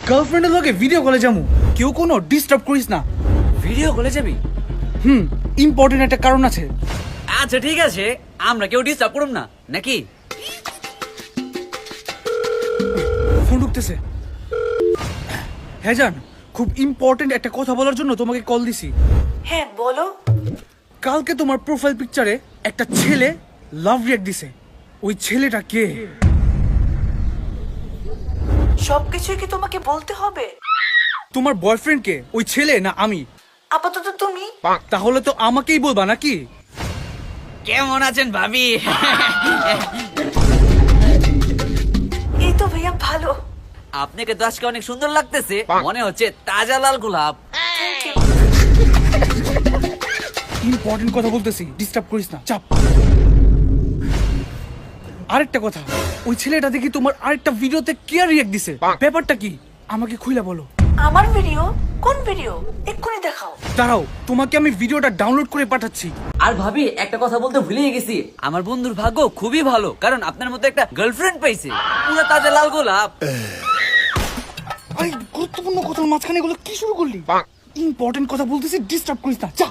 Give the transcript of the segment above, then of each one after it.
গার্লফ্রেন্ডের লগে ভিডিও কলে যামু, কেউ কোনো ডিস্টার্ব করিস না। ভিডিও কলে যাবি? ইম্পর্টেন্ট একটা কারণ আছে। আচ্ছা ঠিক আছে, আমরা কেউ ডিস্টার্ব করব না নাকি? ফোন ঢুকতেছে। হ্যাঁ জান, খুব ইম্পর্টেন্ট একটা কথা বলার জন্য তোমাকে কল দিছি। হ্যাঁ বলো। কালকে তোমার প্রোফাইল পিকচারে একটা ছেলে লাভ রিঅ্যাক্ট দিছে। ওই ছেলেটা কে? সবকিছুই কি তোমাকে বলতে হবে? তোমার বয়ফ্রেন্ড কে? ওই ছেলে না আমি? আপাতত তুমি। তাহলে তো আমাকেই বলবা নাকি? কেমন আছেন ভাবি? এই তো ভাইয়া ভালো। আপনাকে তো আজকে অনেক সুন্দর লাগতেছে, মনে হচ্ছে তাজা লাল গোলাপ। Thank you. ইম্পর্টেন্ট কথা বলতেছি, ডিস্টার্ব করিস না, চাপ। আরেকটা কথা, ওই ছেলেটা দেখি তোমার আরেকটা ভিডিওতে কে রিঅ্যাক্ট দিছে, ব্যাপারটা কি আমাকে খুইলা বলো। আমার ভিডিও? কোন ভিডিও? এক্ষুনি দেখাও। দাঁড়াও, তোমাকে আমি ভিডিওটা ডাউনলোড করে পাঠাচ্ছি। আর ভাবি একটা কথা বলতে ভুলে গেছি, আমার বন্ধুর ভাগ্য খুবই ভালো, কারণ আপনার মতো একটা গার্লফ্রেন্ড পাইছে, পুরো তাজা লাল গোলাপ। আরে গুরুত্বপূর্ণ কথার মাঝখানে এগুলো কি শুরু করলি? ইম্পর্টেন্ট কথা বলতেছি, ডিস্টার্ব করিস না, যা।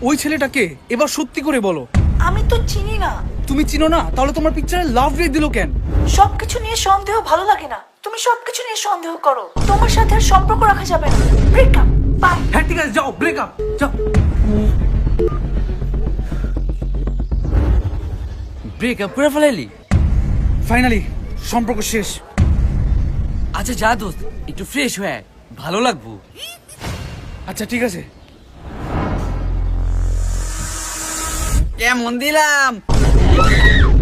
ওই ছেলেটাকে এবার সত্যি করে বলো। আমি তো চিনি না। তুমি চিনো না? তাহলে তোমার পিকচারে লাভ রিঅ্যাক্ট দিল কেন? সবকিছু নিয়ে সন্দেহ ভালো লাগে না। তুমি সবকিছু নিয়ে সন্দেহ করো। তোমার সাথে আর সম্পর্ক রাখা যাবে না। ব্রেকআপ। বাই। হ্যাঁ ঠিক আছে, যাও, ব্রেকআপ, যাও। ব্রেকআপ করে ফেলাইলি? ফাইনালি সম্পর্ক শেষ। আচ্ছা যা দোস্ত, একটু ফ্রেশ হয়ে আয়, ভালো লাগবো। আচ্ছা ঠিক আছে। কেমন দিলাম?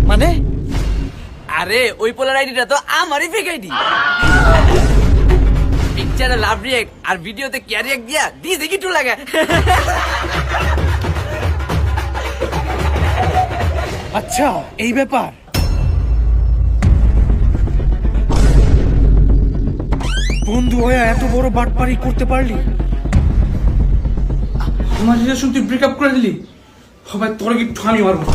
মানে? আরে ওই পোলার আইডিটা তো আমারই ফেক আইডি। পিকচারে লাভ রিঅ্যাক্ট আর ভিডিওতে ক্যারিয়াক দিয়া দিছে কি টু লাগা। আচ্ছা এই ব্যাপার। বন্ধু হয়ে এত বড় বাটপারি করতে পারলি? আমার রিলেশন তুই ব্রেকআপ করে দিলি? সবাই তোর কি ঠানি মারবো।